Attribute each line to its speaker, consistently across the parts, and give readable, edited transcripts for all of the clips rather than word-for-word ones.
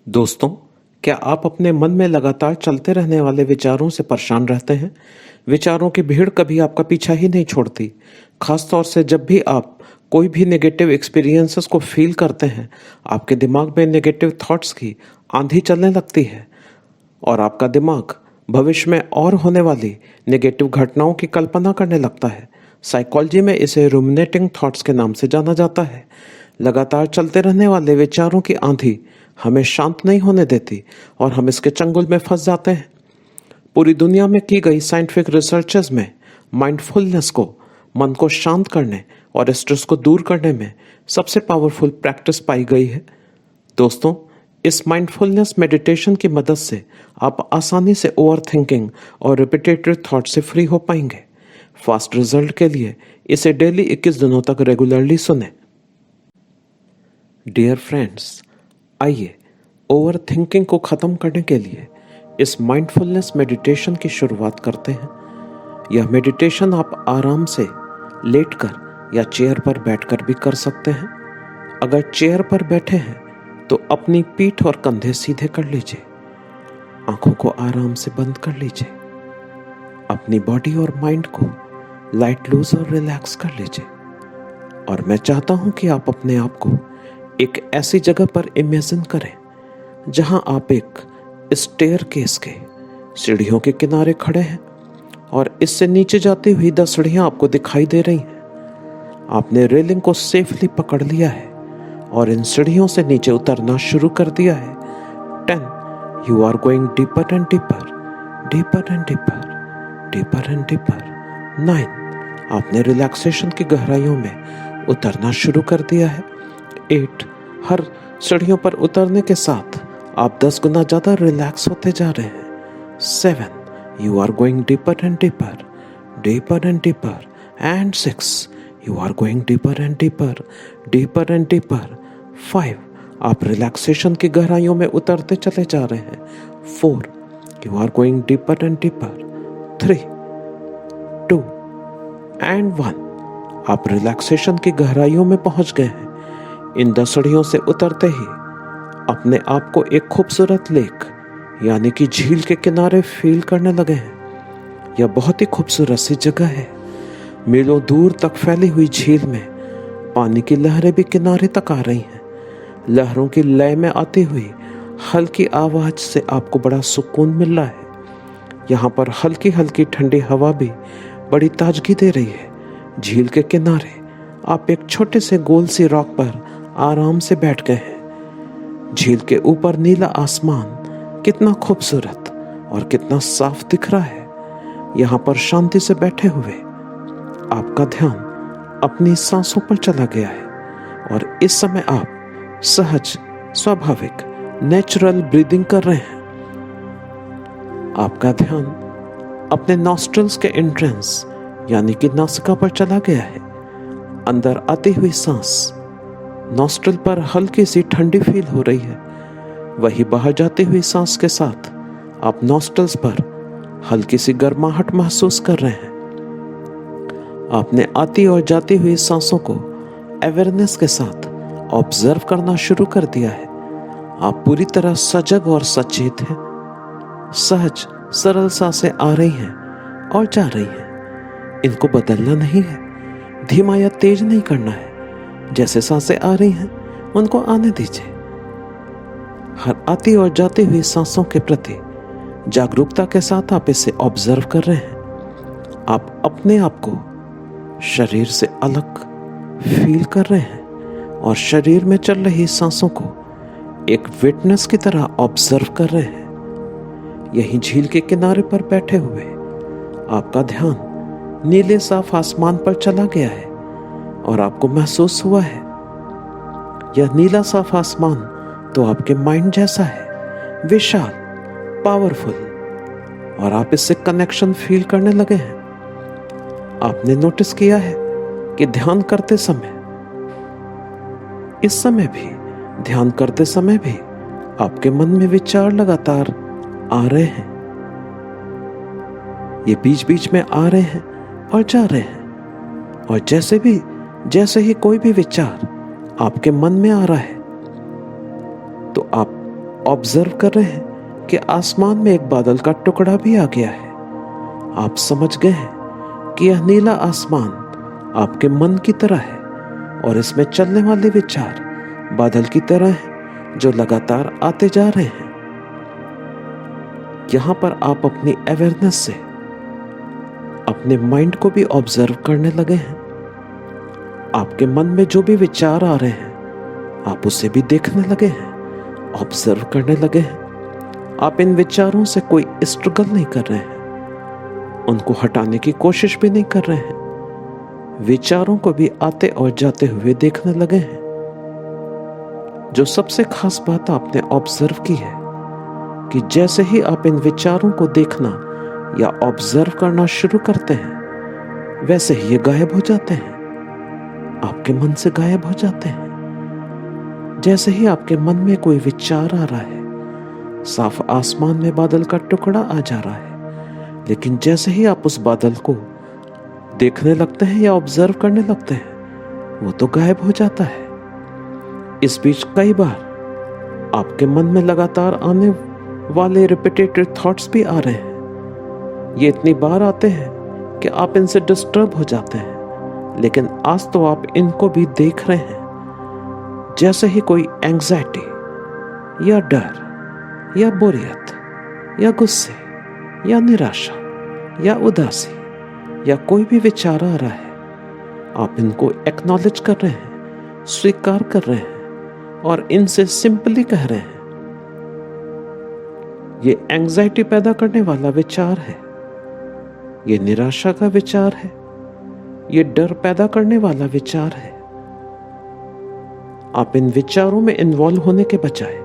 Speaker 1: दोस्तों, क्या आप अपने मन में लगातार चलते रहने वाले विचारों से परेशान रहते हैं? विचारों की भीड़ कभी आपका पीछा ही नहीं छोड़ती। खास तौर से जब भी आप कोई भी नेगेटिव एक्सपीरियंसेस को फील करते हैं, आपके दिमाग में नेगेटिव थॉट्स की आंधी चलने लगती है और आपका दिमाग भविष्य में और होने वाली नेगेटिव घटनाओं की कल्पना करने लगता है। साइकोलॉजी में इसे रुमिनेटिंग थॉट्स के नाम से जाना जाता है। लगातार चलते रहने वाले विचारों की आंधी हमें शांत नहीं होने देती और हम इसके चंगुल में फंस जाते हैं। पूरी दुनिया में की गई साइंटिफिक रिसर्चेस में माइंडफुलनेस को मन को शांत करने और स्ट्रेस को दूर करने में सबसे पावरफुल प्रैक्टिस पाई गई है। दोस्तों, इस माइंडफुलनेस मेडिटेशन की मदद से आप आसानी से ओवर थिंकिंग और रिपीटेटिव थॉट से फ्री हो पाएंगे। फास्ट रिजल्ट के लिए इसे डेली 21 दिनों तक रेगुलरली सुने। डियर फ्रेंड्स, आइए ओवर थिंकिंग को ख़त्म करने के लिए इस माइंडफुलनेस मेडिटेशन की शुरुआत करते हैं। यह मेडिटेशन आप आराम से लेटकर या चेयर पर बैठकर भी कर सकते हैं। अगर चेयर पर बैठे हैं तो अपनी पीठ और कंधे सीधे कर लीजिए। आंखों को आराम से बंद कर लीजिए। अपनी बॉडी और माइंड को लाइट लूज और रिलैक्स कर लीजिए। और मैं चाहता हूं कि आप अपने आप को एक ऐसी जगह पर इमेजिन करें जहां आप एक स्टेयरकेस के सीढ़ियों के किनारे खड़े हैं और इससे नीचे जाती हुई 10 सीढ़ियां आपको दिखाई दे रही हैं। आपने रेलिंग को सेफली पकड़ लिया है और इन सीढ़ियों से नीचे उतरना शुरू कर दिया है। 10 you are going deeper and deeper, deeper and deeper, deeper and deeper. 9 आपने रिलैक्सेशन की गहराइयों में उतरना शुरू कर दिया है। 8 हर सीढ़ियों पर उतरने के साथ आप 10 गुना ज्यादा रिलैक्स होते जा रहे हैं। 7 you are going deeper and deeper, deeper and deeper. And 6 you are going deeper and deeper, deeper and deeper. 5 आप रिलैक्सेशन की गहराइयों में उतरते चले जा रहे हैं। 4 you are going deeper and deeper. 3 2 and 1 आप रिलैक्सेशन की गहराइयों में पहुंच गए हैं। इन 10 सीढ़ियों से उतरते ही अपने आप को एक खूबसूरत लेक यानी कि झील के किनारे फील करने लगे हैं। यह बहुत ही खूबसूरत सी जगह है। मीलों दूर तक फैली हुई झील में पानी की लहरें भी किनारे तक आ रही हैं। लहरों की लय में आती हुई हल्की आवाज से आपको बड़ा सुकून मिल रहा है। यहाँ पर हल्की हल्की ठंडी हवा भी बड़ी ताजगी दे रही है। झील के किनारे आप एक छोटे से गोल सी रॉक पर आराम से बैठ गए हैं। झील के ऊपर नीला आसमान कितना खूबसूरत और कितना साफ दिख रहा है। यहाँ पर शांति से बैठे हुए आपका ध्यान अपनी सांसों पर चला गया है और इस समय आप सहज, स्वाभाविक, नेचुरल ब्रीदिंग कर रहे हैं। आपका ध्यान अपने नॉस्ट्रल्स के एंट्रेंस यानी कि नासिका पर चला गया है। अंदर आती हुई सांस नॉस्ट्रल पर हल्की सी ठंडी फील हो रही है। वही बाहर जाती हुई सांस के साथ आप नॉस्ट्रल्स पर हल्की सी गर्माहट महसूस कर रहे हैं। आपने आती और जाती हुई सांसों को अवेयरनेस के साथ ऑब्जर्व करना शुरू कर दिया है। आप पूरी तरह सजग और सचेत हैं। सहज सरल सांसें आ रही हैं और जा रही हैं। इनको बदलना नहीं है, धीमा या तेज नहीं करना है। जैसे सांसें आ रही हैं उनको आने दीजिए। हर आती और जाती हुई सांसों के प्रति जागरूकता के साथ आप इसे ऑब्जर्व कर रहे हैं। आप अपने आप को शरीर से अलग फील कर रहे हैं और शरीर में चल रही सांसों को एक विटनेस की तरह ऑब्जर्व कर रहे हैं। यही झील के किनारे पर बैठे हुए आपका ध्यान नीले साफ आसमान पर चला गया है और आपको महसूस हुआ है यह नीला साफ आसमान तो आपके माइंड जैसा है, विशाल, पावरफुल, और आप इससे कनेक्शन फील करने लगे हैं। आपने नोटिस किया है कि ध्यान करते समय, इस समय भी, ध्यान करते समय भी आपके मन में विचार लगातार आ रहे हैं। ये बीच बीच में आ रहे हैं और जा रहे हैं और जैसे ही कोई भी विचार आपके मन में आ रहा है तो आप ऑब्जर्व कर रहे हैं कि आसमान में एक बादल का टुकड़ा भी आ गया है। आप समझ गए हैं कि यह नीला आसमान आपके मन की तरह है और इसमें चलने वाले विचार बादल की तरह हैं जो लगातार आते जा रहे हैं। यहां पर आप अपनी अवेयरनेस से अपने माइंड को भी ऑब्जर्व करने लगे हैं। आपके मन में जो भी विचार आ रहे हैं आप उसे भी देखने लगे हैं, ऑब्जर्व करने लगे हैं। आप इन विचारों से कोई स्ट्रगल नहीं कर रहे हैं, उनको हटाने की कोशिश भी नहीं कर रहे हैं। विचारों को भी आते और जाते हुए देखने लगे हैं। जो सबसे खास बात आपने ऑब्जर्व की है कि जैसे ही आप इन विचारों को देखना या ऑब्जर्व करना शुरू करते हैं वैसे ही ये गायब हो जाते हैं, आपके मन से गायब हो जाते हैं। जैसे ही आपके मन में कोई विचार आ रहा है, साफ आसमान में बादल का टुकड़ा आ जा रहा है, लेकिन जैसे ही आप उस बादल को देखने लगते हैं या ऑब्जर्व करने लगते हैं वो तो गायब हो जाता है। इस बीच कई बार आपके मन में लगातार आने वाले रिपीटेटेड थॉट्स भी आ रहे हैं। ये इतनी बार आते हैं कि आप इनसे डिस्टर्ब हो जाते हैं, लेकिन आज तो आप इनको भी देख रहे हैं। जैसे ही कोई एंग्जाइटी या डर या बोरियत या गुस्से या निराशा या उदासी या कोई भी विचार आ रहा है, आप इनको एक्नॉलेज कर रहे हैं, स्वीकार कर रहे हैं और इनसे सिंपली कह रहे हैं ये एंग्जाइटी पैदा करने वाला विचार है, ये निराशा का विचार है, ये डर पैदा करने वाला विचार है। आप इन विचारों में इन्वॉल्व होने के बजाय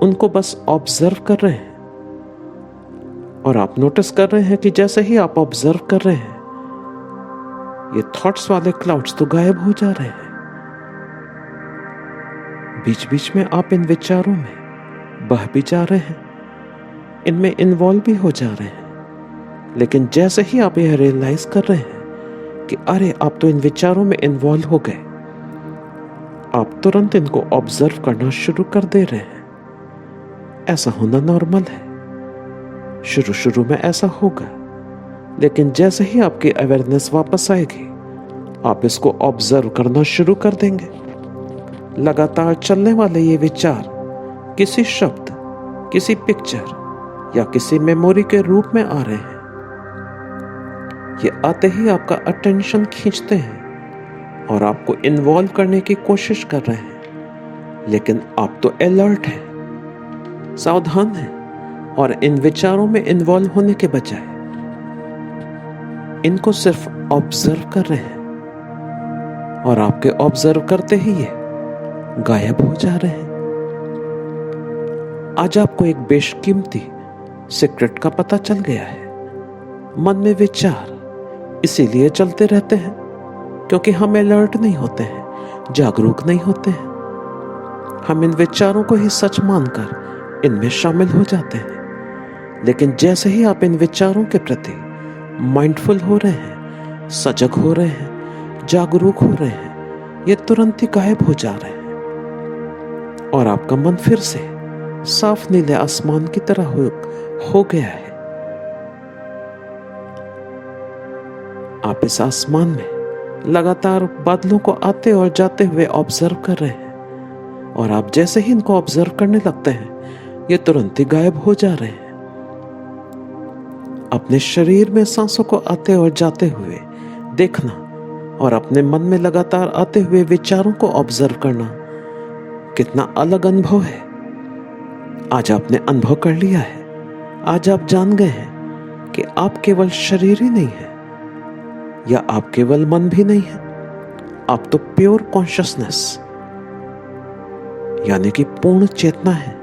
Speaker 1: उनको बस ऑब्जर्व कर रहे हैं और आप नोटिस कर रहे हैं कि जैसे ही आप ऑब्जर्व कर रहे हैं ये थॉट्स वाले क्लाउड्स तो गायब हो जा रहे हैं। बीच बीच में आप इन विचारों में बह भी जा रहे हैं, इनमें इन्वॉल्व भी हो जा रहे हैं, लेकिन जैसे ही आप यह रियलाइज कर रहे हैं कि अरे आप तो इन विचारों में इन्वॉल्व हो गए, आप तुरंत इनको ऑब्जर्व करना शुरू कर दे रहे हैं। ऐसा होना नॉर्मल है, शुरू शुरू में ऐसा होगा, लेकिन जैसे ही आपकी अवेयरनेस वापस आएगी आप इसको ऑब्जर्व करना शुरू कर देंगे। लगातार चलने वाले ये विचार किसी शब्द, किसी पिक्चर या किसी मेमोरी के रूप में आ रहे हैं। ये आते ही आपका अटेंशन खींचते हैं और आपको इन्वॉल्व करने की कोशिश कर रहे हैं, लेकिन आप तो अलर्ट हैं, सावधान हैं और इन विचारों में इन्वॉल्व होने के बजाय इनको सिर्फ ऑब्जर्व कर रहे हैं और आपके ऑब्जर्व करते ही ये गायब हो जा रहे हैं। आज आपको एक बेशकीमती सीक्रेट का पता चल गया है। मन में विचार इसीलिए चलते रहते हैं क्योंकि हम अलर्ट नहीं होते हैं, जागरूक नहीं होते हैं। हम इन विचारों को ही सच मानकर इनमें शामिल हो जाते हैं, लेकिन जैसे ही आप इन विचारों के प्रति माइंडफुल हो रहे हैं, सजग हो रहे हैं, जागरूक हो रहे हैं, ये तुरंत ही गायब हो जा रहे हैं और आपका मन फिर से साफ नीले आसमान की तरह हो गया है। आप इस आसमान में लगातार बादलों को आते और जाते हुए ऑब्जर्व कर रहे हैं और आप जैसे ही इनको ऑब्जर्व करने लगते हैं ये तुरंत ही गायब हो जा रहे हैं। अपने शरीर में सांसों को आते और जाते हुए देखना और अपने मन में लगातार आते हुए विचारों को ऑब्जर्व करना कितना अलग अनुभव है। आज आपने अनुभव कर लिया है, आज आप जान गए हैं कि आप केवल शरीर ही नहीं है या आप केवल मन भी नहीं है, आप तो प्योर कॉन्शियसनेस यानी कि पूर्ण चेतना है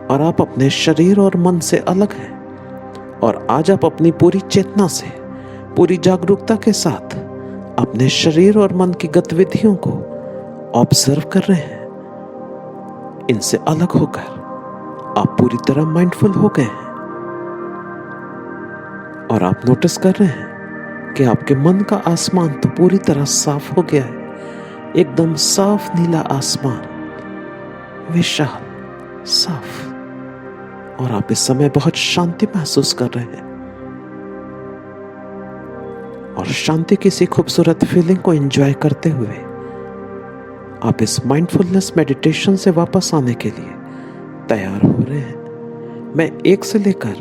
Speaker 1: और आप अपने शरीर और मन से अलग हैं। और आज आप अपनी पूरी चेतना से, पूरी जागरूकता के साथ अपने शरीर और मन की गतिविधियों को ऑब्जर्व कर रहे हैं। इनसे अलग होकर आप पूरी तरह माइंडफुल हो गए हैं और आप नोटिस कर रहे हैं कि आपके मन का आसमान तो पूरी तरह साफ हो गया है, एकदम साफ नीला आसमान, विशाल, साफ, और आप इस समय बहुत शांति महसूस कर रहे हैं। और शांति की सी खूबसूरत फीलिंग को एंजॉय करते हुए आप इस माइंडफुलनेस मेडिटेशन से वापस आने के लिए तैयार हो रहे हैं। मैं 1 से लेकर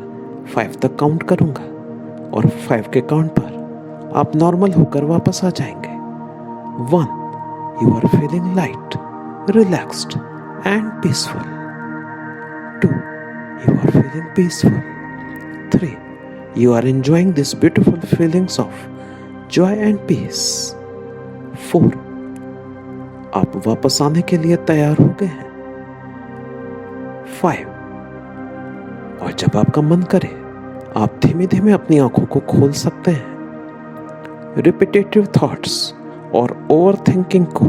Speaker 1: 5 तक काउंट करूंगा और 5 के काउंट पर आप नॉर्मल होकर वापस आ जाएंगे। 1, you are feeling light, relaxed and peaceful. 2, you are feeling peaceful. 3, you are enjoying these beautiful feelings of joy and peace. 4, आप वापस आने के लिए तैयार हो गए हैं। 5, और जब आपका मन करे आप धीमे धीमे अपनी आंखों को खोल सकते हैं। रिपीटेटिव थॉट्स और ओवर थिंकिंग को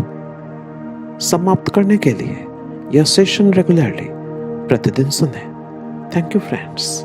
Speaker 1: समाप्त करने के लिए यह सेशन रेगुलरली प्रतिदिन सुने। Thank you friends.